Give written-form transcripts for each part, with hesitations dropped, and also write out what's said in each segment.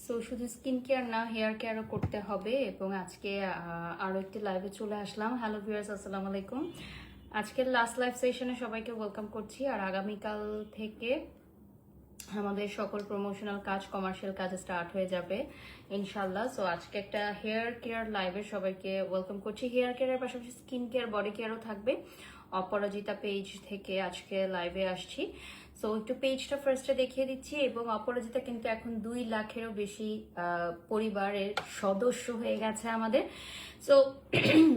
So শুধু skin care না, hair কেয়ারও করতে হবে। এবং আজকে আরও একটি লাইভে চলে আসলাম। হ্যালো ভিউয়ার্স, আসসালামু আলাইকুম। আজকের লাস্ট লাইভ সেশনে সবাইকে ওয়েলকাম করছি। আর আগামীকাল থেকে আমাদের সকল প্রমোশনাল কাজ, কমার্শিয়াল কাজ স্টার্ট হয়ে যাবে ইনশাল্লাহ। সো আজকে একটা হেয়ার কেয়ার লাইভে সবাইকে ওয়েলকাম করছি। হেয়ার কেয়ারের পাশাপাশি স্কিন কেয়ার, বডি কেয়ারও থাকবে। অপরাজিতা পেজ থেকে আজকে লাইভে আসছি। সো একটু পেজটা ফার্স্টে দেখিয়ে দিচ্ছি। এবং অপরাজিতা কিন্তু এখন 2 লাখেরও বেশি পরিবারের সদস্য হয়ে গেছে আমাদের। সো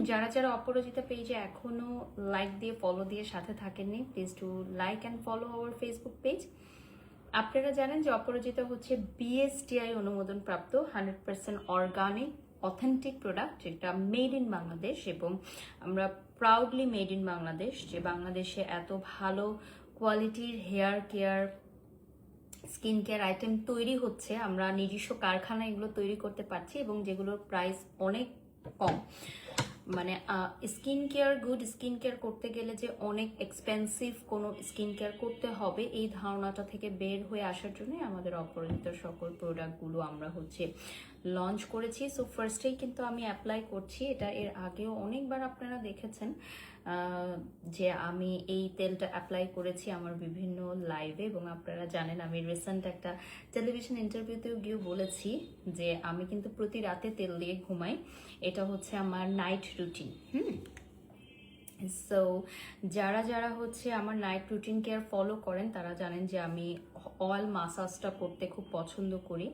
যারা যারা অপরাজিতা পেজে এখনো লাইক দিয়ে, ফলো দিয়ে সাথে থাকেননি, please to like and follow our Facebook page. আপনারা জানেন যে অপরাজিতা হচ্ছে বিএসটিআই অনুমোদন প্রাপ্ত 100% অর্গানিক অথেন্টিক প্রোডাক্ট, যেটা মেড ইন বাংলাদেশ। এবং আমরা প্রাউডলি মেড ইন বাংলাদেশ, যে বাংলাদেশে এত ভালো কোয়ালিটির hair care, skin care item তৈরি হচ্ছে। আমরা নিজস্ব কারখানায় এগুলো তৈরি করতে পারছি এবং যেগুলোর প্রাইস অনেক কম। মানে skin care, good skin care করতে গেলে যে অনেক এক্সপেন্সিভ কোনো স্কিন কেয়ার করতে হবে, এই ধারণাটা থেকে বের হয়ে আসার জন্য আমাদের অপরাজিত সকল প্রোডাক্টগুলো আমরা লঞ্চ করেছি। সো ফার্স্টেই কিন্তু আমি অ্যাপ্লাই করছি এটা। এর আগেও অনেকবার আপনারা দেখেছেন যে আমি এই তেলটা অ্যাপ্লাই করেছি আমার বিভিন্ন লাইভে। এবং আপনারা জানেন আমি রিসেন্ট একটা টেলিভিশন ইন্টারভিউতেও গিয়ে বলেছি যে আমি কিন্তু প্রতি রাতে তেল দিয়ে ঘুমাই। এটা হচ্ছে আমার নাইট রুটিন। সো যারা যারা আমার নাইট রুটিন কেয়ার ফলো করেন তারা জানেন যে আমি অয়েল মাসাজটা করতে খুব পছন্দ করি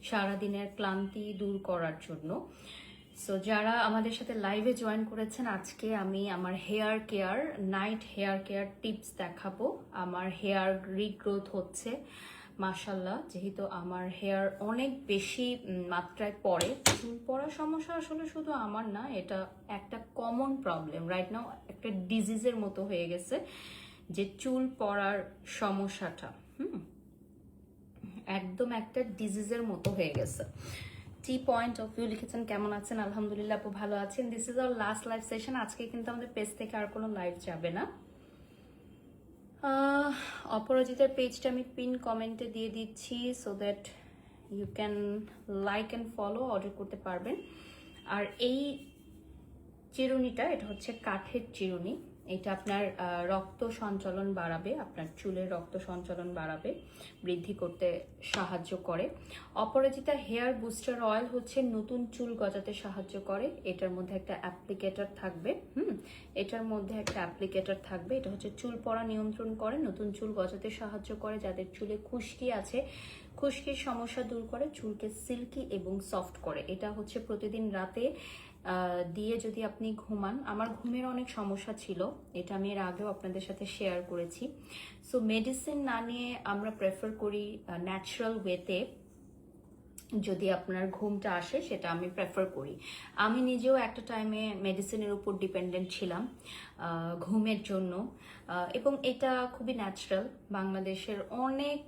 সারাদিনের ক্লান্তি দূর করার জন্য। সো যারা আমাদের সাথে লাইভে জয়েন করেছেন, আজকে আমি আমার hair care, night hair care tips দেখাবো। আমার হেয়ার রিগ্রোথ হচ্ছে মাশাল্লাহ, যেহেতু আমার হেয়ার অনেক বেশি মাত্রায় পড়ে। চুল পড়ার সমস্যা আসলে শুধু আমার না, এটা একটা কমন প্রবলেম রাইট নাও, একটা ডিজিজের মতো হয়ে গেছে যে চুল পড়ার সমস্যাটা একদম একটা ডিজিজের মতো হয়ে গেছে। টি পয়েন্ট অফ ভিউ লিখেছেন, কেমন আছেন? আলহামদুলিল্লাহ আপু, ভালো আছেন। This is our last live session. আজকে কিন্তু আমাদের পেজ থেকে আর কোনো লাইভ যাবে না। অপরাজিতার পেজটা আমি পিন কমেন্টে দিয়ে দিচ্ছি, so that you can like and follow, order করতে পারবেন। আর এই চিরুনিটা, এটা হচ্ছে কাঠের চিরুনি। এটা আপনার রক্ত সঞ্চালন বাড়াবে, আপনার চুলের রক্ত সঞ্চালন বাড়াবে, বৃদ্ধি করতে সাহায্য করে। অপরাজিতা হেয়ার বুস্টার অয়েল হচ্ছে নতুন চুল গজাতে সাহায্য করে। এটার মধ্যে একটা অ্যাপ্লিকেটর থাকবে। এটার মধ্যে একটা অ্যাপ্লিকেটর থাকবে। এটা হচ্ছে চুল পড়া নিয়ন্ত্রণ করে, নতুন চুল গজাতে সাহায্য করে। যাদের চুলে খুশকি আছে, খুশকির সমস্যা দূর করে, চুলকে সিল্কি এবং সফট করে। এটা হচ্ছে প্রতিদিন রাতে দিয়ে যদি আপনি ঘুমান, আমার ঘুমের অনেক সমস্যা ছিল, এটা আমি এর আগেও আপনাদের সাথে শেয়ার করেছি। সো মেডিসিন না নিয়ে আমরা প্রেফার করি ন্যাচারাল ওয়েতে যদি আপনার ঘুমটা আসে, সেটা আমি প্রেফার করি। আমি নিজেও একটা টাইমে মেডিসিনের উপর ডিপেন্ডেন্ট ছিলাম ঘুমের জন্য, এবং এটা খুবই ন্যাচারাল। বাংলাদেশের অনেক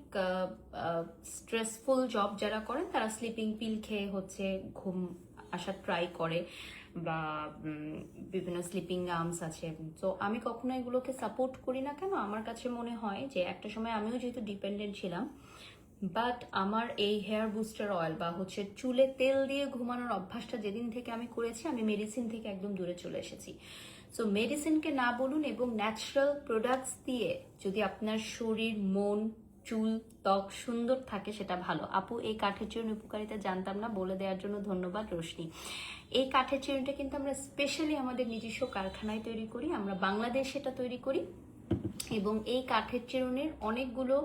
স্ট্রেসফুল জব যারা করেন তারা স্লিপিং পিল খেয়ে ঘুম আসার ট্রাই করে, বা বিভিন্ন স্লিপিং আর্মস আছে। তো আমি কখনো এগুলোকে সাপোর্ট করি না। কেন? আমার কাছে মনে হয় যে একটা সময় আমিও যেহেতু ডিপেন্ডেন্ট ছিলাম, বাট আমার এই হেয়ার বুস্টার অয়েল বা চুলে তেল দিয়ে ঘুমানোর অভ্যাসটা যেদিন থেকে আমি করেছি, আমি মেডিসিন থেকে একদম দূরে চলে এসেছি। সো মেডিসিনকে না বলুন, এবং ন্যাচারাল প্রোডাক্টস দিয়ে যদি আপনার শরীর, মন, চুল, ত্বক সুন্দর থাকে, সেটা ভালো। আপু, এই কাঠের চিরুনি উপকারিতা জানতাম না, বলে দেওয়ার জন্য ধন্যবাদ রোশনি। এই কাঠের চিরুনিটা কিন্তু আমরা স্পেশালি আমাদের নিজস্ব কারখানায় তৈরি করি, আমরা বাংলাদেশে এটা তৈরি করি। এবং এই কাঠের চিরুনির অনেকগুলো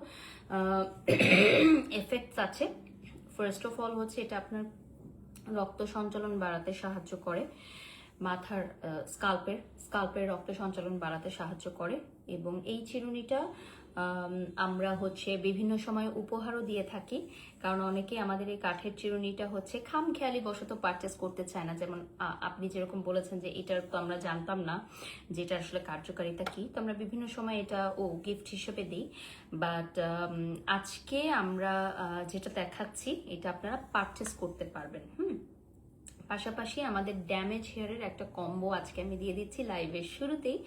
এফেক্টস আছে। ফার্স্ট অফ অল এটা আপনার রক্ত সঞ্চালন বাড়াতে সাহায্য করে, মাথার স্কাল্পের রক্ত সঞ্চালন বাড়াতে সাহায্য করে। এবং এই চিরুনিটা আমরা বিভিন্ন সময় উপহারও দিয়ে থাকি, কারণ অনেকে আমাদের এই কাঠের চিরুনিটা খামখেয়ালি বশত পারচেস করতে চায় না। যেমন আপনি যেরকম বলেছেন যে এটার তো আমরা জানতাম না যে এটা আসলে কার্যকারিতা কি, তো আমরা বিভিন্ন সময় এটা গিফট হিসেবে দিই। বাট আজকে আমরা যেটা দেখাচ্ছি, এটা আপনারা পারচেস করতে পারবেন। পাশাপাশি আমাদের ড্যামেজ হেয়ারের একটা কম্বো আজকে আমি দিয়ে দিচ্ছি লাইভের শুরুতেই।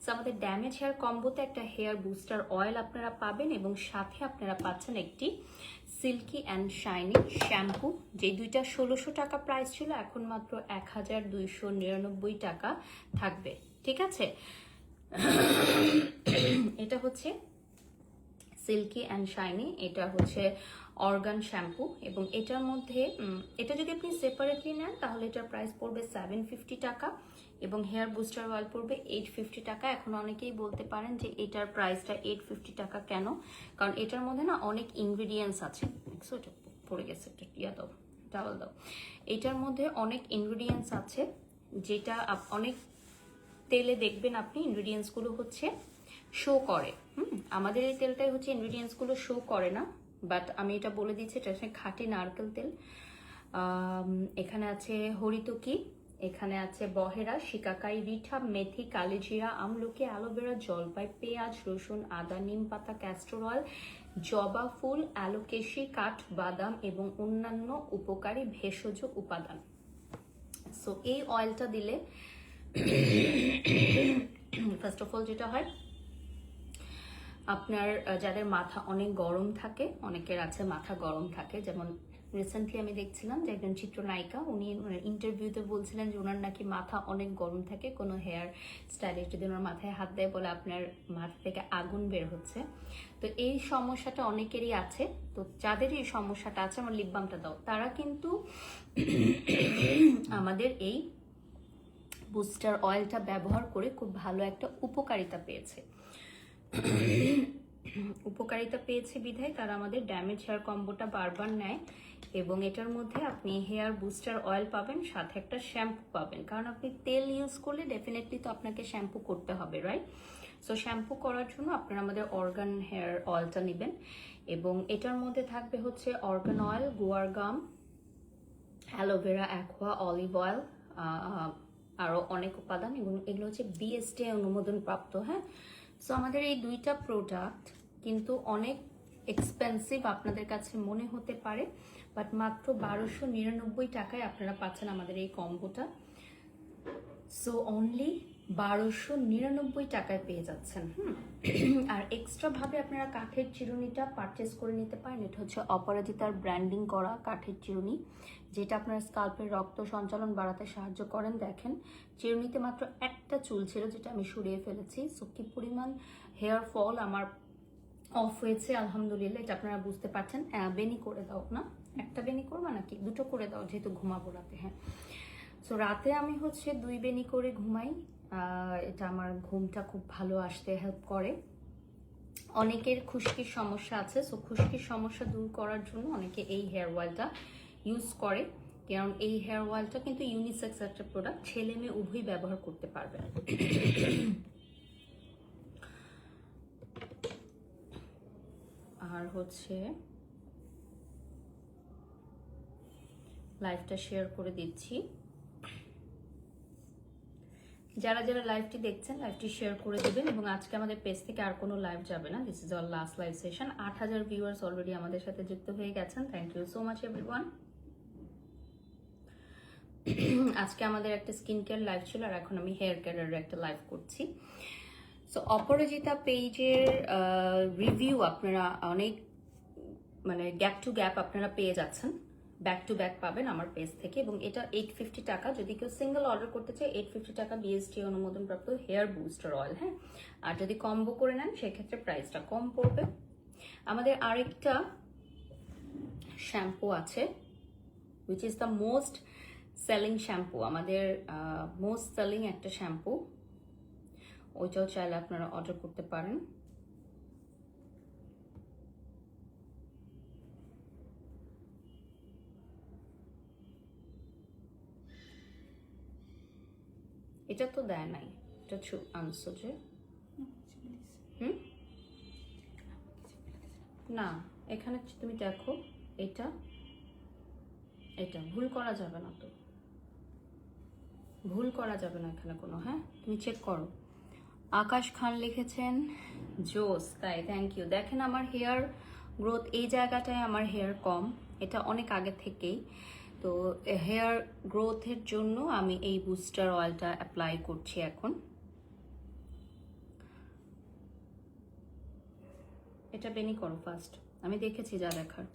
সো আমাদের ড্যামেজ হেয়ার কম্বোতে একটা হেয়ার বুস্টার অয়েল আপনারা পাবেন, এবং সাথে আপনারা পাচ্ছেন একটি সিল্কি অ্যান্ড শাইনি শ্যাম্পু, যে দুইটা 1600 টাকা প্রাইস ছিল, এখন মাত্র 1299 টাকা থাকবে। ঠিক আছে, এটা হচ্ছে সিল্কি অ্যান্ড শাইনি, এটা হচ্ছে অর্গান শ্যাম্পু, এবং এটার মধ্যে এটা যদি আপনি সেপারেটলি নেন তাহলে এটার প্রাইস পড়বে 750 টাকা, এবং হেয়ার বুস্টার অয়েল পড়বে 850 টাকা। এখন অনেকেই বলতে পারেন যে এটার প্রাইসটা 850 টাকা কেন, কারণ এটার মধ্যে না অনেক ইনগ্রিডিয়েন্টস আছে। দেখছো এটা পড়ে গেছে, একটা ইয়া দাও, টাওয়াল দাও। এটার মধ্যে অনেক ইনগ্রিডিয়েন্টস আছে, যেটা অনেক তেলে দেখবেন আপনি ইনগ্রিডিয়েন্টসগুলো হচ্ছে শো করে। আমাদের এই তেলটাই হচ্ছে ইনগ্রিডিয়েন্টসগুলো শো করে না, বাট আমি এটা বলে দিচ্ছি, এটা হচ্ছে খাঁটি নারকেল তেল। এখানে আছে হরিতকি, এখানে আছে বহেরা, শিকাকাই, রিঠা, মেথি, কালিজিরা, আমলকি, অ্যালোভেরা, জলপাই, পেঁয়াজ, রসুন, আদা, নিম পাতা, ক্যাস্টর অয়েল, জবা ফুল, অ্যালোকেশি, কাঠ বাদাম এবং অন্যান্য উপকারী ভেষজ উপাদান। সো এই অয়েলটা দিলে ফার্স্ট অফ অল যেটা হয়, আপনার যাদের মাথা অনেক গরম থাকে, অনেকের আছে মাথা গরম থাকে, যেমন রিসেন্টলি আমি দেখছিলাম যে একজন চিত্রনায়িকা, উনি ইন্টারভিউতে বলছিলেন যে ওনার নাকি মাথা অনেক গরম থাকে, কোনো হেয়ার স্টাইলিস্ট যদি ওনার মাথায় হাত দেয় বলে আপনার মাথা থেকে আগুন বের হচ্ছে। তো এই সমস্যাটা অনেকেরই আছে, তো যাদের এই সমস্যাটা আছে, আমার লিপ বামটা দাও, তারা কিন্তু আমাদের এই বুস্টার অয়েলটা ব্যবহার করে খুব ভালো একটা উপকারিতা পেয়েছে। বিধায় তারা আমাদের ড্যামেজ হেয়ার কম্বোটা বারবার নেয়, এবং এটার মধ্যে আপনি হেয়ার বুস্টার অয়েল পাবেন, সাথে একটা শ্যাম্পু পাবেন, কারণ আপনি তেল ইউজ করলে ডেফিনেটলি তো আপনাকে শ্যাম্পু করতে হবে, রাইট? সো শ্যাম্পু করার জন্য আপনারা আমাদের অর্গান হেয়ার অয়েলটা নেবেন, এবং এটার মধ্যে থাকবে হচ্ছে অর্গান অয়েল, গুয়ার গাম, অ্যালোভেরা, অ্যাকোয়া, অলিভ অয়েল, আরও অনেক উপাদান, এবং এগুলো হচ্ছে বিএসটি অনুমোদন প্রাপ্ত। হ্যাঁ, সো আমাদের এই দুইটা প্রোডাক্ট কিন্তু অনেক এক্সপেন্সিভ আপনাদের কাছে মনে হতে পারে, বাট মাত্র 1299 টাকায় আপনারা পাচ্ছেন আমাদের এই কম্বোটা। সো অনলি 1299 টাকায় পেয়ে যাচ্ছেন। আর এক্সট্রা ভাবে আপনারা কাঠের চিরুনিটা পারচেস করে নিতে পারেন। এটা হচ্ছে অপরাজিতার ব্র্যান্ডিং করা কাঠের চিরুনি, যেটা আপনার স্কাল্পের রক্ত সঞ্চালন বাড়াতে সাহায্য করেন। দেখেন চিরুনিতে মাত্র একটা চুল ছিল, যেটা আমি সরিয়ে ফেলেছি। সো কি পরিমাণ হেয়ার ফল আমার অফ হয়েছে আলহামদুলিল্লাহ, এটা আপনারা বুঝতে পারছেন। বেনি করে দাও না, একটা বেনি করবা নাকি দুটো করে দাও, যেহেতু ঘুমাবো রাতে। হ্যাঁ, সো রাতে আমি হচ্ছে 2 বেনি করে ঘুমাই, এটা আমার ঘুমটা খুব ভালো আসতে হেল্প করে। অনেকের খুশকির সমস্যা আছে, সো খুশকির সমস্যা দূর করার জন্য অনেকে এই হেয়ার অয়েলটা ইউজ করে, কারণ এই হেয়ার অয়েলটা কিন্তু ইউনিসেক্স একটা প্রোডাক্ট, ছেলে মেয়ে উভয়ই ব্যবহার করতে পারবে। আর হচ্ছে লাইভটা শেয়ার করে দিচ্ছি, যারা যারা লাইভটি দেখছেন লাইভটি শেয়ার করে দেবেন, এবং আজকে আমাদের পেজ থেকে আর কোনো লাইভ যাবে না। This is our last live session. 8000 viewers already আমাদের সাথে যুক্ত হয়ে গেছেন, thank you so much everyone. আজকে আমাদের একটা স্কিন কেয়ার লাইভ ছিল, আর এখন আমি হেয়ার কেয়ারের একটা লাইভ করছি। সো অপরাজিতা পেজের রিভিউ আপনারা অনেক মানে গ্যাপ টু গ্যাপ আপনারা পেয়ে যাচ্ছেন, ব্যাক টু ব্যাক পাবেন আমার পেজ থেকে, এবং এটা 850 টাকা। যদি কেউ সিঙ্গেল অর্ডার করতে চায় 850 টাকা বিএসটি অনুমোদনপ্রাপ্ত হেয়ার বুস্টার অয়েল। হ্যাঁ, আর যদি কম্বো করে নেন সেক্ষেত্রে প্রাইসটা কম পড়বে। আমাদের আরেকটা শ্যাম্পু আছে, which is the most selling shampoo, আমাদের মোস্ট সেলিং একটা শ্যাম্পু, ওইটাও চাইলে আপনারা অর্ডার করতে পারেন। এটা তো দেয় নাই, এটা আনছো যে না, এখানে তুমি দেখো, এটা এটা ভুল করা যাবে না, তো ভুল করা যাবে না এখানে কোনো। হ্যাঁ, তুমি চেক করো। আকাশ খান লিখেছেন জোস, তাই থ্যাংক ইউ। দেখেন আমার হেয়ার গ্রোথ এই জায়গাটায় আমার হেয়ার কম, এটা অনেক আগে থেকেই। তো হেয়ার গ্রোথের জন্য আমি এই বুস্টার অয়েলটা অ্যাপ্লাই করছি এখন। এটা বেনি করো ফার্স্ট, আমি দেখেছি যা দেখার,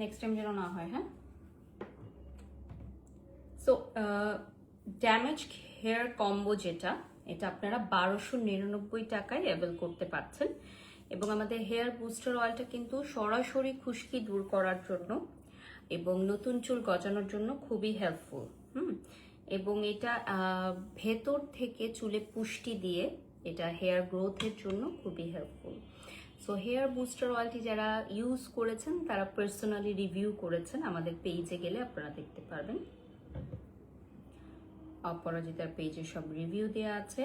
নেক্সট টাইম যেন না হয়। হ্যাঁ, সো ড্যামেজ হেয়ার কম্বো যেটা, এটা আপনারা 1299 টাকায় অ্যাভেল করতে পারছেন। এবং আমাদের হেয়ার বুস্টার অয়েলটা কিন্তু সরাসরি খুশকি দূর করার জন্য এবং নতুন চুল গজানোর জন্য খুবই হেল্পফুল। এবং এটা ভেতর থেকে চুলে পুষ্টি দিয়ে এটা হেয়ার গ্রোথের জন্য খুবই হেল্পফুল। সো হেয়ার বুস্টার অয়েলটি যারা ইউজ করেছেন তারা পার্সোনালি রিভিউ করেছেন, আমাদের পেজে গেলে আপনারা দেখতে পারবেন। অপরাজিতার পেজে সব রিভিউ দেওয়া আছে।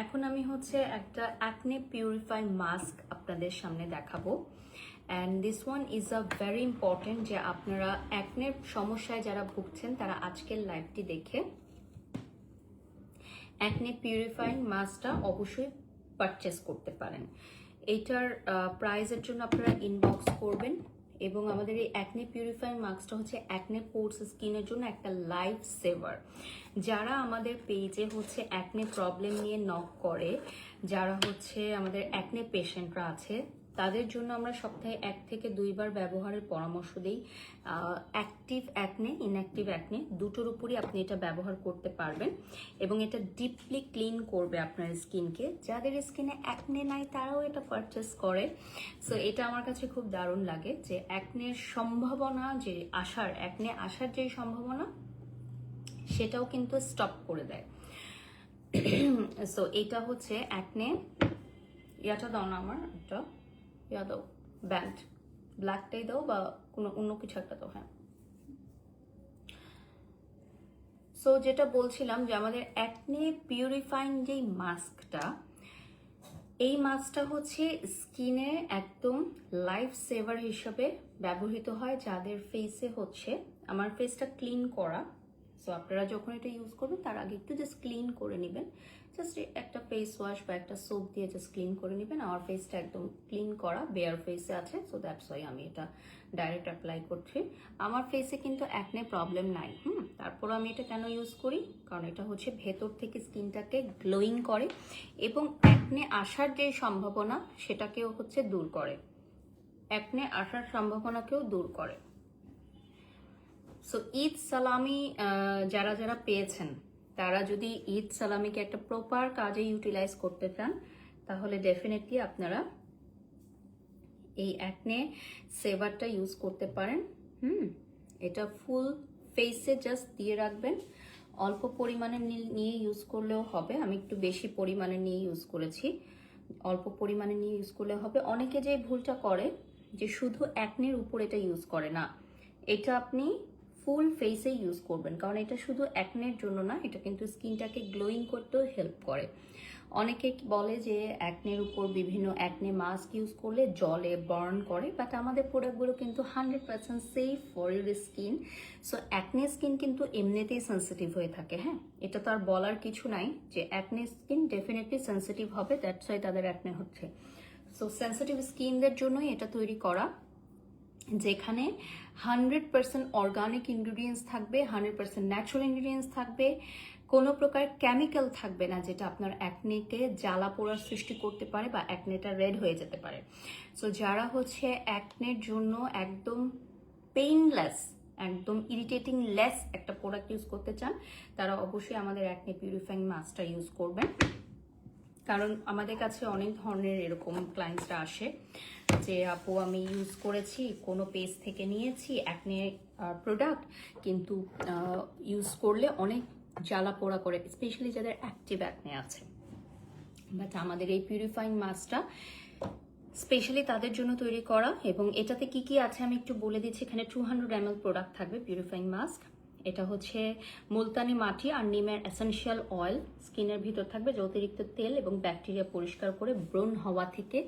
এখন আমি হচ্ছে একটা অ্যাকনে পিউরিফাই মাস্ক আপনাদের সামনে দেখাবো। And this one is a very important, যে আপনারা অ্যাকনের সমস্যায় যারা ভুগছেন তারা আজকের লাইভটি দেখে অ্যাকনে পিউরিফাইং মাস্কটা অবশ্যই পারচেস করতে পারেন। এইটার প্রাইসের জন্য আপনারা ইনবক্স করবেন। এবং আমাদের এই অ্যাকনে পিউরিফাইং মাস্কটা হচ্ছে অ্যাকনে পোর্স স্কিনের জন্য একটা লাইফ সেভার। যারা আমাদের পেজে হচ্ছে অ্যাকনে প্রবলেম নিয়ে নক করে, যারা হচ্ছে আমাদের অ্যাকনে পেশেন্টরা আছে, তাদের জন্য আমরা সপ্তাহে 1 থেকে 2 বার ব্যবহারের পরামর্শ দিই। অ্যাক্টিভ অ্যাকনে, ইনঅ্যাক্টিভ অ্যাকনে দুটোর উপরই আপনি এটা ব্যবহার করতে পারবেন এবং এটা ডিপলি ক্লিন করবে আপনার স্কিনকে। যাদের স্কিনে অ্যাকনে নাই তারাও এটা পারচেস করে। সো এটা আমার কাছে খুব দারুণ লাগে যে অ্যাকনের সম্ভাবনা, যে অ্যাকনে আসার যে সম্ভাবনা সেটাও কিন্তু স্টপ করে দেয়। সো এটা হচ্ছে অ্যাকনে, ইয়াটা দাও না আমার একটা, ইয়া দাও, ব্যান্ড ব্ল্যাকটাই দাও বা কোনো অন্য কিছু একটা দাও। হ্যাঁ, সো যেটা বলছিলাম যে আমাদের অ্যাকনে পিউরিফাইং যেই মাস্কটা, এই মাস্কটা হচ্ছে স্কিনে একদম লাইফ সেভার হিসেবে ব্যবহৃত হয় যাদের ফেসে হচ্ছে, আমার ফেসটা ক্লিন করা। সো আপনারা যখন এটা ইউজ করবেন তার আগে একটু জাস্ট ক্লিন করে নেবেন, জাস্ট একটা ফেস ওয়াশ বা একটা সোপ দিয়ে জাস্ট ক্লিন করে নেবেন। আমার ফেসটা একদম ক্লিন করা, বেয়ার ফেসে আছে, সো দ্যাটস ওয়াই আমি এটা ডাইরেক্ট অ্যাপ্লাই করছি। আমার ফেসে কিন্তু অ্যাকনে প্রবলেম নাই। তারপর আমি এটা কেন ইউজ করি, কারণ এটা হচ্ছে ভেতর থেকে স্কিনটাকে গ্লোয়িং করে এবং অ্যাকনে আসার যে সম্ভাবনা সেটাকেও হচ্ছে দূর করে, অ্যাকনে আসার সম্ভাবনাকেও দূর করে। সো ঈদ সালামি যারা যারা পেয়েছেন তারা যদি ঈদ সালামিকে একটা প্রপার কাজে ইউটিলাইজ করতে চান তাহলে ডেফিনেটলি আপনারা এই অ্যাকনে সেভারটা ইউজ করতে পারেন। এটা ফুল ফেসে জাস্ট দিয়ে রাখবেন, অল্প পরিমাণে নিয়ে ইউজ করলেও হবে। আমি একটু বেশি পরিমাণে নিয়ে ইউজ করেছি, অল্প পরিমাণে নিয়ে ইউজ করলে হবে। অনেকে যে ভুলটা করে যে শুধু অ্যাকনের উপর এটা ইউজ করে না, এটা আপনি ফুল ফেসে ইউজ করবেন, কারণ এটা শুধু অ্যাকনের জন্য না, এটা কিন্তু স্কিনটাকে গ্লোয়িং করতেও হেল্প করে। অনেকে বলে যে অ্যাকনের উপর বিভিন্ন অ্যাকনে মাস্ক ইউজ করলে জলে বার্ন করে, বাট আমাদের প্রোডাক্টগুলো কিন্তু 100% safe for your skin. So acne skin কিন্তু এমনিতেই সেন্সিটিভ হয়ে থাকে। হ্যাঁ, এটা তো আর বলার কিছু নাই যে অ্যাকনে স্কিন ডেফিনেটলি সেন্সিটিভ হবে, দ্যাটস ওয়াই তাদের অ্যাকনে হচ্ছে। সো সেন্সিটিভ স্কিনদের জন্যই এটা তৈরি করা, যেখানে 100% অর্গানিক ইনগ্রিডিয়েন্টস থাকবে, 100% ন্যাচারাল ইনগ্রিডিয়েন্টস থাকবে, কোনো প্রকার কেমিক্যাল থাকবে না যেটা আপনার অ্যাকনেকে জ্বালা পোড়ার সৃষ্টি করতে পারে বা অ্যাকনেটা রেড হয়ে যেতে পারে। সো যারা হচ্ছে অ্যাকনের জন্য একদম পেইনলেস, একদম ইরিটেটিং লেস একটা প্রোডাক্ট ইউজ করতে চান তারা অবশ্যই আমাদের অ্যাকনে পিউরিফাইং মাস্কটা ইউজ করবেন। কারণ আমাদের কাছে অনেক ধরনের এরকম ক্লায়েন্টসরা আসে যে আপু আমি ইউজ করেছি, কোনো পেজ থেকে নিয়েছি অ্যাকনে প্রোডাক্ট, কিন্তু ইউজ করলে অনেক জ্বালা পোড়া করে, স্পেশালি যাদের অ্যাক্টিভ অ্যাকনে আছে। বাট আমাদের এই পিউরিফাইং মাস্কটা স্পেশালি তাদের জন্য তৈরি করা। এবং এটাতে কি কি আছে আমি একটু বলে দিচ্ছি। এখানে 200 ml প্রোডাক্ট থাকবে পিউরিফাইং মাস্ক। এটা হচ্ছে মুলতানি মাটি আর নিমের এসেনশিয়াল অয়েল স্কিনের ভিতর থাকবে, যে অতিরিক্ত তেল এবং ব্যাকটেরিয়া পরিষ্কার করে ব্রণ হওয়া থেকে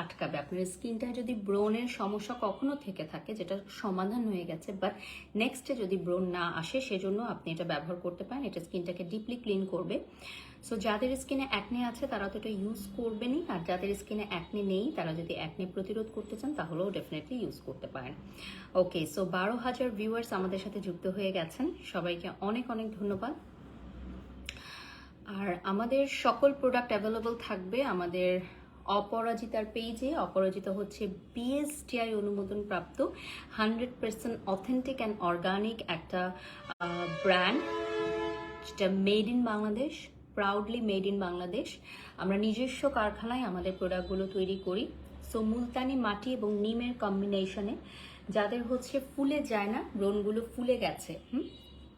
আটকাবে। আপনার স্কিনটায় যদি ব্রণের সমস্যা কখনো থেকে থাকে, যেটা সমাধান হয়ে গেছে, বাট নেক্সটে যদি ব্রণ না আসে সেজন্য আপনি এটা ব্যবহার করতে পারেন। এটা স্কিনটাকে ডিপলি ক্লিন করবে। সো যাদের স্কিনে অ্যাকনে আছে তারা তো এটা ইউজ করবেনই, আর যাদের স্কিনে অ্যাকনে নেই তারা যদি অ্যাকনে প্রতিরোধ করতে চান তাহলেও ডেফিনেটলি ইউজ করতে পারেন। ওকে, সো 12,000 ভিউয়ার্স আমাদের সাথে যুক্ত হয়ে গেছেন, সবাইকে অনেক অনেক ধন্যবাদ। আর আমাদের সকল প্রোডাক্ট অ্যাভেলেবল থাকবে আমাদের অপরাজিতার পেজে। অপরাজিতা হচ্ছে বিএসটিআই অনুমোদন প্রাপ্ত 100% অথেন্টিক অ্যান্ড অর্গানিক একটা ব্র্যান্ড, যেটা made in Bangladesh, proudly made in Bangladesh. আমরা নিজস্ব কারখানায় আমাদের প্রোডাক্টগুলো তৈরি করি। সো মুলতানি মাটি এবং নিমের কম্বিনেশনে যাদের হচ্ছে ফুলে যায় না, ব্রণগুলো ফুলে গেছে,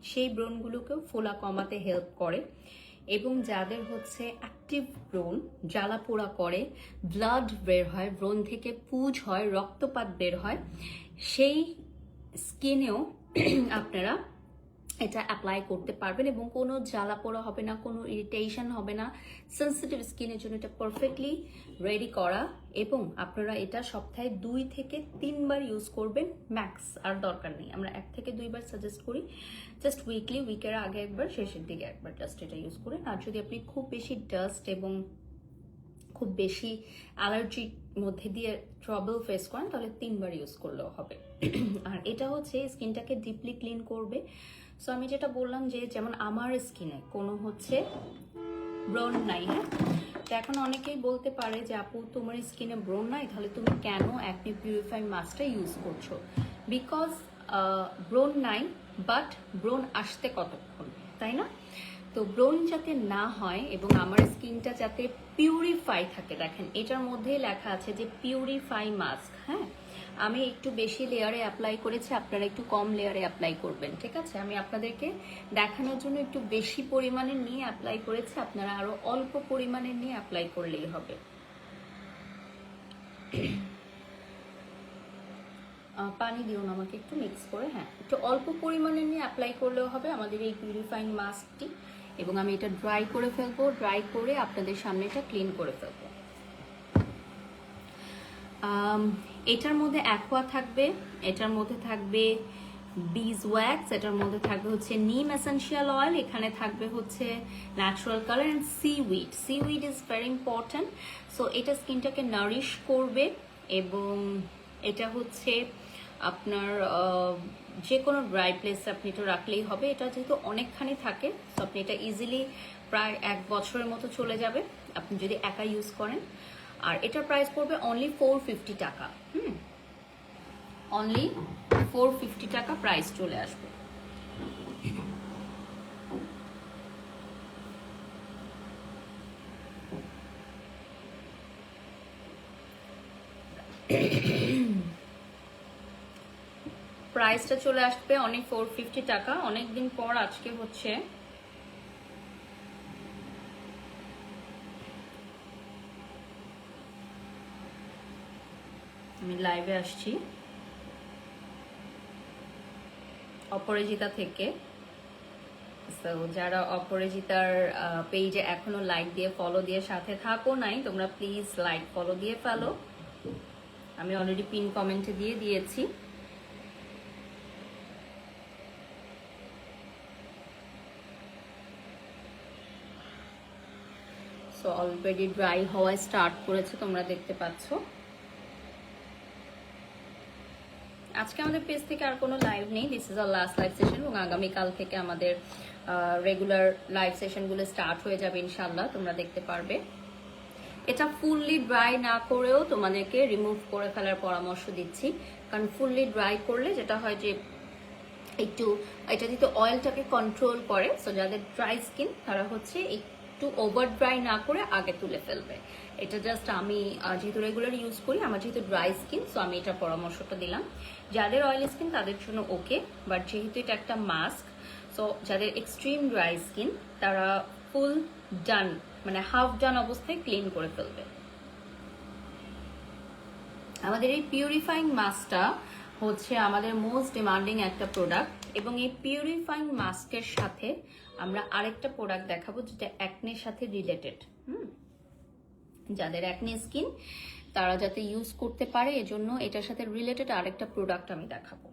সেই ব্রণগুলোকেও ফোলা কমাতে হেল্প করে। এবং যাদের হচ্ছে অ্যাক্টিভ ব্রণ, জ্বালা পোড়া করে, ব্লাড বের হয়, ব্রণ থেকে পুজ হয়, রক্তপাত বের হয়, সেই স্কিনেও আপনারা এটা অ্যাপ্লাই করতে পারবেন এবং কোনো জ্বালা পোড়া হবে না, কোনো ইরিটেশন হবে না। সেন্সিটিভ স্কিনের জন্য এটা পারফেক্টলি রেডি করা। এবং আপনারা এটা সপ্তাহে 2 থেকে 3 বার ইউজ করবেন ম্যাক্স, আর দরকার নেই। আমরা 1 থেকে 2 বার সাজেস্ট করি, জাস্ট উইকলি, উইকের আগে একবার, শেষের দিকে একবার, জাস্ট এটা ইউজ করেন। আর যদি আপনি খুব বেশি ডাস্ট এবং খুব বেশি অ্যালার্জির মধ্যে দিয়ে ট্রাবল ফেস করেন, তাহলে 3 বার ইউজ করলেও হবে। আর এটা হচ্ছে স্কিনটাকে ডিপলি ক্লিন করবে। সো আমি যেটা বললাম যে যেমন আমার স্কিনে কোনো হচ্ছে ব্রণ নাই, হ্যাঁ, তো এখন অনেকেই বলতে পারে যে আপু তোমার স্কিনে ব্রণ নাই, তাহলে তুমি কেন অ্যাকনি পিউরিফাইং মাস্কটা ইউজ করছো? বিকজ ব্রণ নাই, বাট ব্রণ আসতে কতক্ষণ, তাই না? তো ব্রণ যাতে না হয় এবং আমার স্কিনটা যাতে পিউরিফাই থাকে, দেখেন এটার মধ্যেই লেখা আছে যে পিউরিফাই মাস্ক। হ্যাঁ, আমি একটু বেশি লেয়ারে অ্যাপ্লাই করেছি, আপনারা একটু কম লেয়ারে অ্যাপ্লাই করবেন, ঠিক আছে? আমি আপনাদেরকে দেখানোর জন্য একটু বেশি পরিমাণে নিয়ে অ্যাপ্লাই করেছি, আপনারা আরো অল্প পরিমাণে নিয়ে অ্যাপ্লাই করলেই হবে। পানি দিও না আমাকে, একটু মিক্স করে, হ্যাঁ, একটু অল্প পরিমাণে নিয়ে অ্যাপ্লাই করলেও হবে আমাদের এই পিউরিফাইং মাস্কটি। এবং আমি এটা ড্রাই করে ফেলবো, ড্রাই করে আপনাদের সামনে এটা ক্লিন করে ফেলবো। এটার মধ্যে অ্যাকোয়া থাকবে, এটার মধ্যে থাকবে বিজ ওয়্যাক্স, এটার মধ্যে থাকবে হচ্ছে নিম এসেনশিয়াল অয়েল, এখানে থাকবে হচ্ছে natural colour and seaweed. Seaweed is very important. So এটা স্কিনটাকে নারিশ করবে এবং এটা হচ্ছে আপনার যে কোনো ড্রাই প্লেসে আপনি এটা রাখলেই হবে। এটা যেহেতু অনেকখানি থাকে, সো আপনি এটা ইজিলি প্রায় 1 বছরের মতো চলে যাবে আপনি যদি একা ইউজ করেন। আর এটার প্রাইস পড়বে অনলি 450 টাকা। অনলি 450 টাকা প্রাইস চলে আসবে। প্রাইসটা চলে আসবে অনলি 450 টাকা। অনেকদিন পর আজকে হচ্ছে আমি লাইভে আসছি অপরাজিতা থেকে। সো যারা অপরাজিতার পেজে এখনো লাইক দিয়ে ফলো দিয়ে সাথে থাকো নাই, তোমরা প্লিজ লাইক ফলো দিয়ে ফেলো। আমি অলরেডি পিন কমেন্টে দিয়ে দিয়েছি। সো অলরেডি ড্রাই হওয়া স্টার্ট করেছে, তোমরা দেখতে পাচ্ছ। আজকে আমাদের পেজ থেকে আর কোনো লাইভ নেই, this is our last live session. এবং আগামীকাল থেকে আমাদের রেগুলার লাইভ সেশনগুলো স্টার্ট হয়ে যাবে ইনশাল্লাহ, তোমরা দেখতে পারবে। এটা ফুললি ড্রাই না করেও তোমাদেরকে রিমুভ করে ফেলার পরামর্শ দিচ্ছি, কারণ ফুললি ড্রাই করলে যেটা হয় যে একটু এটা যেহেতু অয়েলটাকে কন্ট্রোল করে, সো যাদের ড্রাই স্কিন তারা হচ্ছে একটু ওভার ড্রাই না করে আগে তুলে ফেলবে। এটা জাস্ট আমি যেহেতু রেগুলার ইউজ করি, আমার যেহেতু ড্রাই স্কিন, সো আমি এটা পরামর্শটা দিলাম। যাদের অয়েলি স্কিন তাদের জন্য ওকে, বাট যেহেতু এটা একটা মাস্ক, সো যাদের এক্সট্রিম ড্রাই স্কিন তারা ফুল ডান, মানে হাফ ডান অবস্থায় ক্লিন করে ফেলবে। আমাদের এই পিউরিফাইং মাস্কটা হচ্ছে আমাদের মোস্ট ডিমান্ডিং একটা প্রোডাক্ট। এবং এই পিউরিফাইং মাস্কের সাথে আমরা আরেকটা প্রোডাক্ট দেখাবো যেটা অ্যাকনের সাথে রিলেটেড। যাদের অ্যাকনে স্কিন তারা যাতে ইউজ করতে পারে, এজন্য এটার সাথে রিলেটেড আরেকটা প্রোডাক্ট আমি দেখাবো।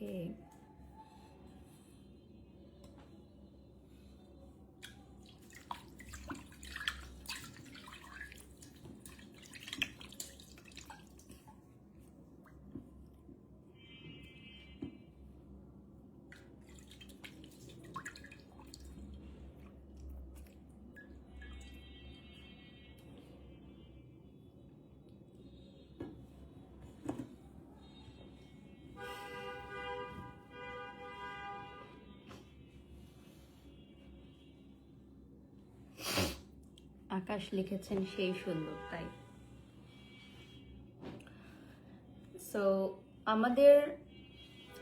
ওকে, আকাশ লিখেছেন সেই সুন্দর, তাই। সো আমাদের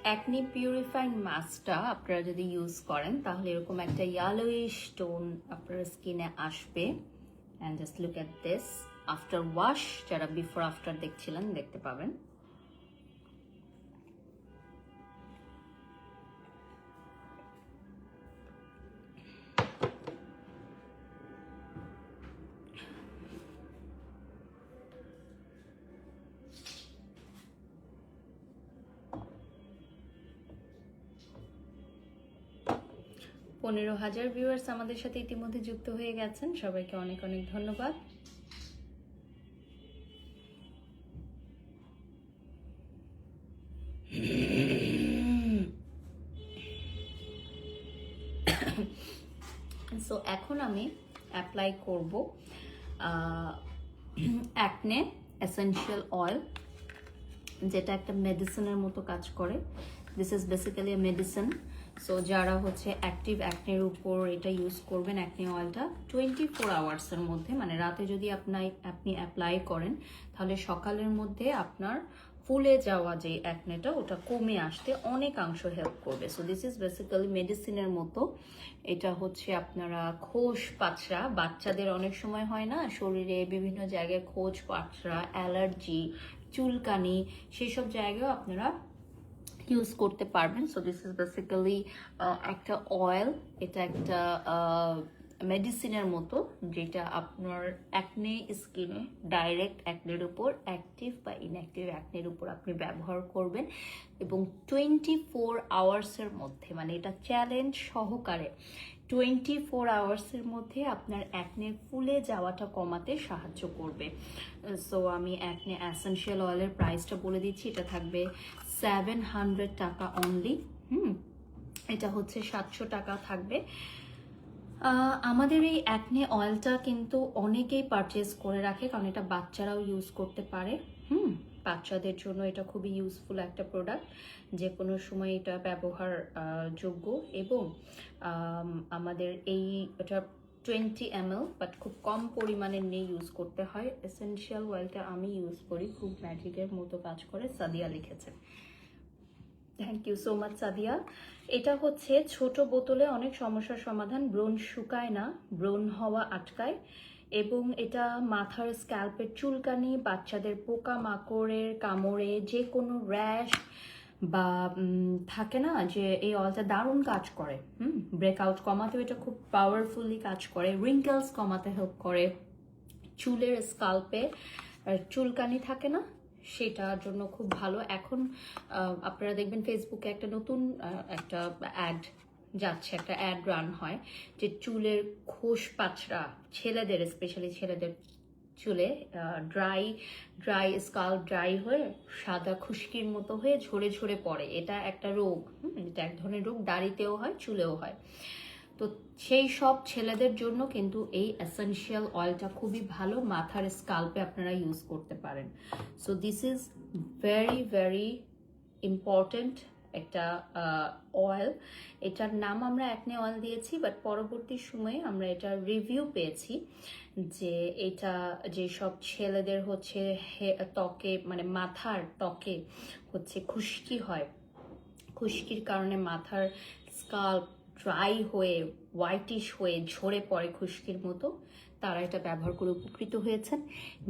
অ্যাকনি পিউরিফাইং মাস্কটা আপনারা যদি ইউজ করেন তাহলে এরকম একটা ইয়েলোইশ টোন আপনার স্কিনে আসবে। And just look at this, after wash যারা বিফোর আফটার দেখছিলেন দেখতে পাবেন। পনেরো হাজার ভিউয়ার্স আমাদের সাথে ইতিমধ্যে যুক্ত হয়ে গেছেন, সবাইকে অনেক অনেক ধন্যবাদ। সো এখন আমি অ্যাপ্লাই করব অ্যাকনে এসেনশিয়াল অয়েল, যেটা একটা মেডিসিনের মতো কাজ করে। This is basically A medicine. So যারা হচ্ছে অ্যাক্টিভ অ্যাকনের উপর এটা ইউজ করবেন, অ্যাকনে অয়েলটা 24 আওয়ার্সের মধ্যে, মানে রাতে যদি আপনি অ্যাপ্লাই করেন তাহলে সকালের মধ্যে আপনার ফুলে যাওয়া যে অ্যাকনেটা ওটা কমে আসতে অনেকাংশ হেল্প করবে। সো দিস ইজ বেসিক্যালি মেডিসিনের মতো। এটা হচ্ছে আপনারা খোস পাচড়া, বাচ্চাদের অনেক সময় হয় না শরীরে বিভিন্ন জায়গায় খোঁজ পাচড়া, অ্যালার্জি, চুলকানি, সেসব জায়গায় আপনারা ইউজ করতে পারবেন। সো দিস ইজ বেসিক্যালি একটা অয়েল, এটা একটা মেডিসিনের মতো, যেটা আপনার অ্যাকনে স্কিনে ডাইরেক্ট অ্যাকনের উপর, অ্যাক্টিভ বা ইনঅ্যাক্টিভ অ্যাকনের উপর আপনি ব্যবহার করবেন এবং 24 আওয়ার্সের মধ্যে, মানে এটা চ্যালেঞ্জ সহকারে 24 আওয়ার্সের মধ্যে আপনার অ্যাকনে ফুলে যাওয়াটা কমাতে সাহায্য করবে। সো আমি অ্যাকনে এসেনশিয়াল অয়েলের প্রাইসটা বলে দিচ্ছি, এটা থাকবে 700 টাকা অনলি। এটা হচ্ছে 700 টাকা থাকবে। আমাদের এই অ্যাকনে অয়েলটা কিন্তু অনেকেই পারচেজ করে রাখে, কারণ এটা বাচ্চারাও ইউজ করতে পারে। বাচ্চাদের জন্য এটা খুবই ইউজফুল একটা প্রোডাক্ট, যে কোনো সময় এটা ব্যবহার যোগ্য। এবং আমাদের এটা 20 ml, বাট খুব কম পরিমাণে নিয়ে ইউজ করতে হয়। এসেনশিয়াল অয়েলটা আমি ইউজ করি, খুব ম্যাজিকের মতো কাজ করে, সাদিয়া লিখেছে। Thank you so much Sadia. এটা হচ্ছে ছোট বোতলে অনেক সমস্যার সমাধান, ব্রণ শুকায় না, ব্রণ হওয়া আটকায়, এবং এটা মাথার স্ক্যাল্পের চুলকানি, বাচ্চাদের পোকা মাকড়ের কামড়ে, যে কোনো র্যাশ বা থাকে না যে এই অয়েলটা দারুণ কাজ করে। ব্রেকআউট কমাতেও এটা খুব পাওয়ারফুলি কাজ করে, রিঙ্কেলস কমাতে হেল্প করে, চুলের স্কাল্পে চুলকানি থাকে না সেটার জন্য খুব ভালো। এখন আপনারা দেখবেন ফেসবুকে একটা নতুন একটা অ্যাড যাচ্ছে, একটা অ্যাড রান হয় যে চুলের খোস পাচড়া, ছেলেদের স্পেশালি ছেলেদের চুলে ড্রাই স্কাল্প ড্রাই হয়ে সাদা খুশকির মতো হয়ে ঝরে ঝরে পড়ে। এটা একটা রোগ, এটা এক ধরনের রোগ, দাড়িতেও হয়, চুলেও হয়। তো সেই সব ছেলেদের জন্য কিন্তু এই এসেনশিয়াল অয়েলটা খুবই ভালো, মাথার স্কাল্পে আপনারা ইউজ করতে পারেন। So this is very very important একটা অয়েল। এটার নাম আমরা অ্যাকনে অয়েল দিয়েছি, বাট পরবর্তী সময়ে আমরা এটার রিভিউ পেয়েছি যে এটা যেসব ছেলেদের হচ্ছে ত্বকে, মানে মাথার ত্বকে হচ্ছে খুশকি হয়, খুশকির কারণে মাথার স্কাল্প ড্রাই হয়ে হোয়াইটিশ হয়ে ঝরে পড়ে খুশকির মতো, তারা এটা ব্যবহার করে উপকৃত হয়েছেন।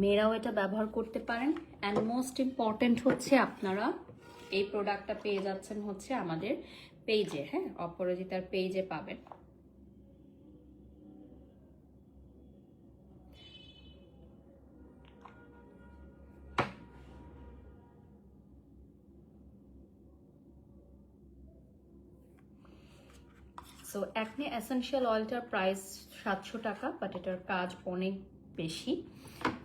মেয়েরাও এটা ব্যবহার করতে পারেন। অ্যান্ড মোস্ট ইম্পর্টেন্ট হচ্ছে আপনারা এই প্রোডাক্টটা পেয়ে যাচ্ছেন হচ্ছে আমাদের পেজে, হ্যাঁ, অপরাজিতার পেজে পাবেন। সো অ্যাকনে এসেনশিয়াল অয়েলটার প্রাইস 700 টাকা, বাট এটার কাজ অনেক বেশি।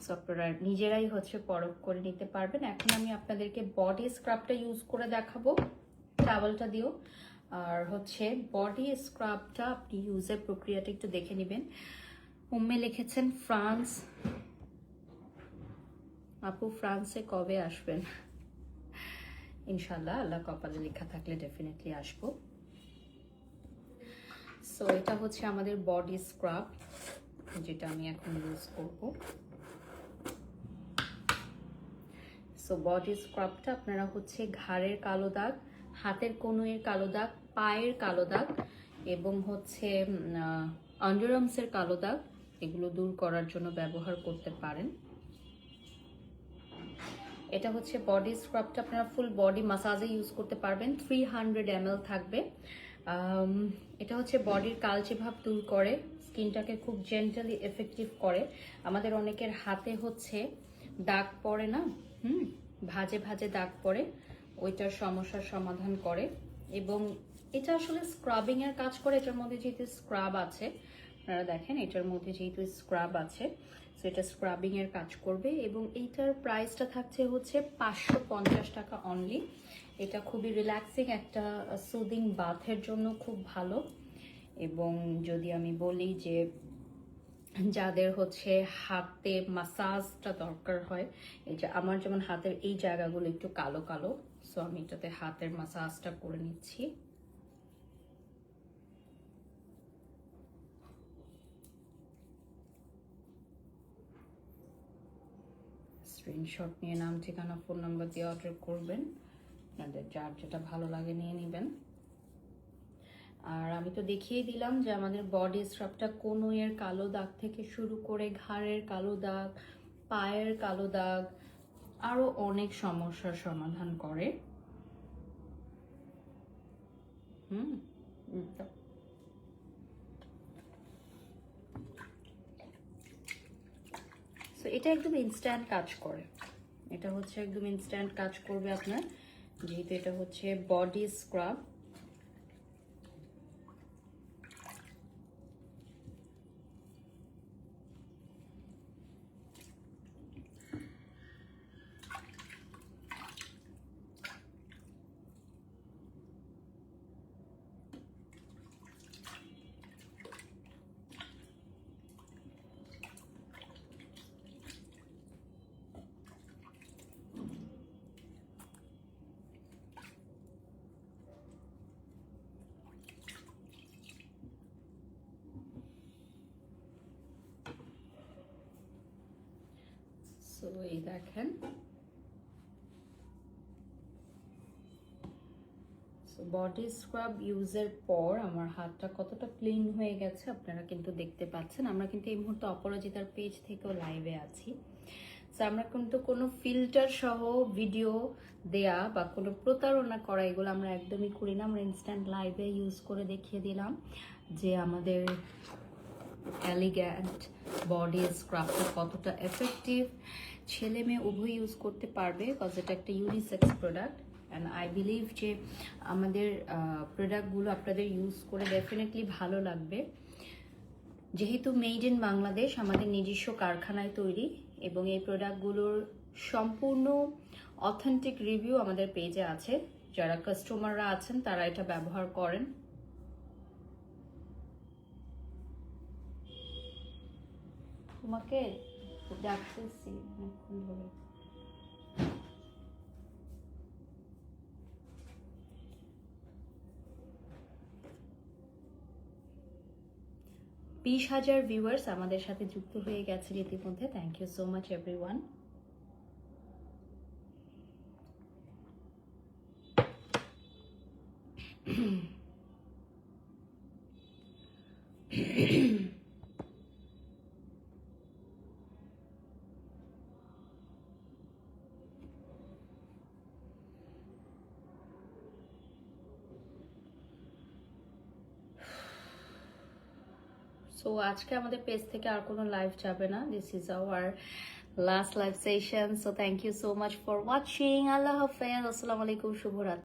সো আপনারা নিজেরাই হচ্ছে পরখ করে নিতে পারবেন। এখন আমি আপনাদেরকে বডি স্ক্রাবটা ইউজ করে দেখাবো টাওয়েলটা দিও। আর হচ্ছে বডি স্ক্রাবটা আপনি ইউজের প্রক্রিয়াটা একটু দেখে নেবেন। উম্মে লিখেছেন ফ্রান্স। আপু ফ্রান্সে কবে আসবেন? ইনশাল্লাহ, আল্লাহ কপালে লেখা থাকলে ডেফিনেটলি আসবো। সো এটা হচ্ছে আমাদের বডি স্ক্রাব, যেটা আমি এখন ইউজ করব। সো বডি স্ক্রাবটা আপনারা হচ্ছে ঘাড়ের কালো দাগ, হাতের কনুইয়ের কালো দাগ, পায়ের কালো দাগ এবং হচ্ছে আন্ডারআর্মসের কালো দাগ, এগুলো দূর করার জন্য ব্যবহার করতে পারেন। এটা হচ্ছে বডি স্ক্রাবটা আপনারা ফুল বডি মাসাজে ইউজ করতে পারবেন। 300 ml থাকবে। এটা হচ্ছে বডির কালচে ভাব দূর করে, স্কিনটাকে খুব জেন্টালি এফেক্টিভ করে। আমাদের অনেকের হাতে হচ্ছে দাগ পড়ে না, ভাজে ভাজে দাগ পড়ে, ওইটার সমস্যার সমাধান করে। এবং এটা আসলে স্ক্রাবিং এর কাজ করে। এটার মধ্যে যেহেতু স্ক্রাব আছে, আপনারা দেখেন এটার মধ্যে যেহেতু স্ক্রাব আছে, সো এটা স্ক্রাবিং এর কাজ করবে। এবং এইটার প্রাইসটা থাকছে হচ্ছে 550 টাকা অনলি। এটা খুবই রিল্যাক্সিং একটা সুদিং বাথের জন্য খুব ভালো। এবং যদি আমি বলি যে যাদের হচ্ছে হাতে মাসাজটা দরকার হয়, এই যে আমার যেমন হাতের এই জায়গাগুলো একটু কালো কালো, সো আমি এটাতে হাতের মাসাজটা করে নিচ্ছি। স্ক্রিনশট নিয়ে নাম, ঠিকানা, ফোন নাম্বার দিয়ে অর্ডার করবেন। আপনাদের যার যেটা ভালো লাগে নিয়ে নেবেন। আর আমি তো দেখিয়ে দিলাম যে আমাদের বডি স্ক্রাবটা কনুইয়ের কালো দাগ থেকে শুরু করে ঘাড়ের কালো দাগ, পায়ের কালো দাগ, আরো অনেক সমস্যার সমাধান করে। সো এটা একদম ইনস্ট্যান্ট কাজ করে। এটা হচ্ছে একদম ইনস্ট্যান্ট কাজ করবে আপনার, যেহেতু এটা হচ্ছে বডি স্ক্রাব। সো এই দেখেন, বডি স্ক্রাব ইউজের পর আমার হাতটা কতটা ক্লিন হয়ে গেছে আপনারা কিন্তু দেখতে পাচ্ছেন। আমরা কিন্তু এই মুহূর্তে অপরাজিতার পেজ থেকেও লাইভে আছি। সো আমরা কিন্তু কোনো ফিল্টার সহ ভিডিও দেয়া বা কোনো প্রতারণা করা এগুলো আমরা একদমই করি না। আমরা ইনস্ট্যান্ট লাইভে ইউজ করে দেখিয়ে দিলাম যে আমাদের এলিগ্যান্ট বডি স্ক্রাবটা কতটা এফেক্টিভ। ছেলে মেয়ে উভয় ইউজ করতে পারবে, বিকজ এটা একটা unisex product. And I believe যে আমাদের প্রোডাক্টগুলো আপনাদের ইউজ করে ডেফিনেটলি ভালো লাগবে। যেহেতু মেড ইন বাংলাদেশ, আমাদের নিজস্ব কারখানায় তৈরি, এবং এই প্রোডাক্টগুলোর সম্পূর্ণ অথেন্টিক রিভিউ আমাদের পেজে আছে। যারা কাস্টমাররা আছেন তারা এটা ব্যবহার করেন। তোমাকে ডাকতেছি অনেকক্ষণ ধরে। 20,000 ভিউয়ার্স আমাদের সাথে যুক্ত হয়ে গেছে ইতিমধ্যে। Thank you so much everyone. So আজকে আমাদের পেজ থেকে আর কোনো লাইভ যাবে না। This is our last live session. So thank you so much for watching. আল্লাহ হাফেজ, আসসালামু আলাইকুম, শুভরাত্রি।